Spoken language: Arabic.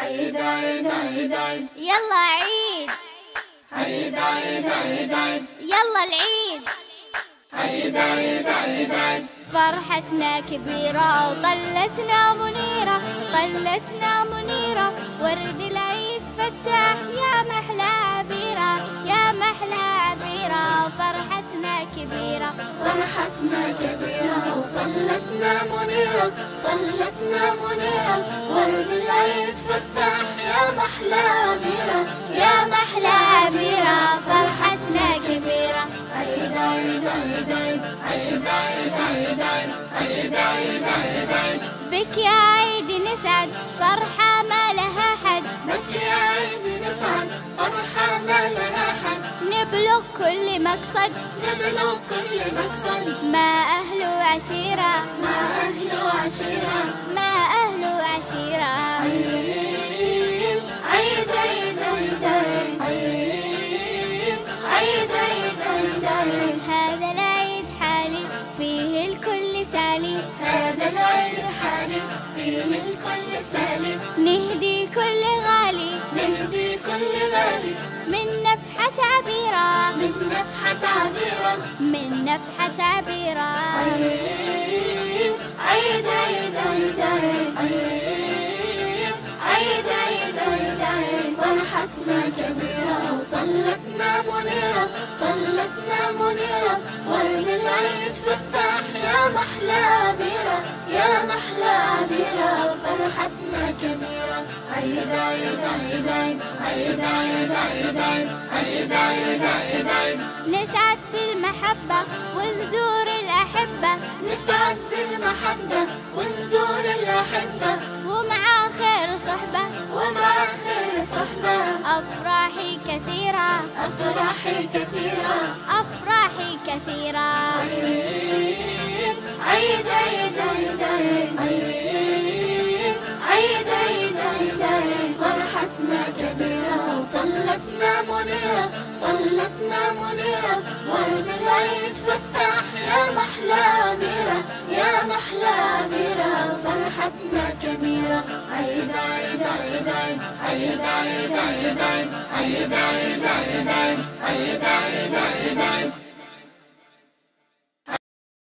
عيد عيد عيد عيد يلا عيد عيد عيد عيد عيد يلا العيد عيد عيد عيد عيد فرحتنا كبيرة وطلتنا منيرة، طلتنا منيرة، ورد العيد فتح يا محلى عبيرة، يا محلى عبيرة. فرحتنا كبيرة فرحتنا كبيرة وطلتنا منيرة، طلتنا منيرة، ورد العيد فتح يا محلى عبيرة، يا محلى عبيرة. فرحتنا كبيرة عيد عيد عيد عيد عيد عيد عيد عيد عيد عيد عيد بك يا عيد نسعد فرحة ما لها حد، بك يا عيد نسعد فرحة ما لها حد، نبلغ كل مقصد نبلغ كل مقصد، ما أهل وعشيرة، مع أهل وعشيرة، ما أهل وعشيرة. عيد عيد عيد عيد عيد عيد عيد عيد عيد هذا العيد حالي فيه الكل سالي، هذا العيد حالي فيه الكل سالي، نهدي كل غالي نهدي كل غالي من نفحة عبيرة، من نفحة عبيرة، من نفحة عبيرة. عيد عيد عيد عيد عيد عيد عيد عيد عيد فرحتنا كبيرة وطلتنا منيرة، طلتنا منيرة، ورد العيد فتح يا محلى عبيرة، يا محلى عبيرة. فرحتنا كبيرة عيد عيد عيد عيد عيد عيد عيد عيد عيد عيد عيد نسعد بالمحبة ونزور الأحبة، نسعد بالمحبة ونزور الأحبة، ومع خير صحبة ومع خير صحبة، أفراحي كثيرة، أفراحي كثيرة، أفراحي كثيرة. عيد عيد عيد عيد عيد عيد عيد عيد عيد فرحتنا كبيرة وطلتنا منيرة، طلتنا منيرة، ورد العيد فتح يا محلى عبيرة، يا محلى عبيرة. فرحتنا كبيرة عيد عيد عيد عيد عيد عيد عيد عيد عيد عيد عيد عيد عيد عيد عيد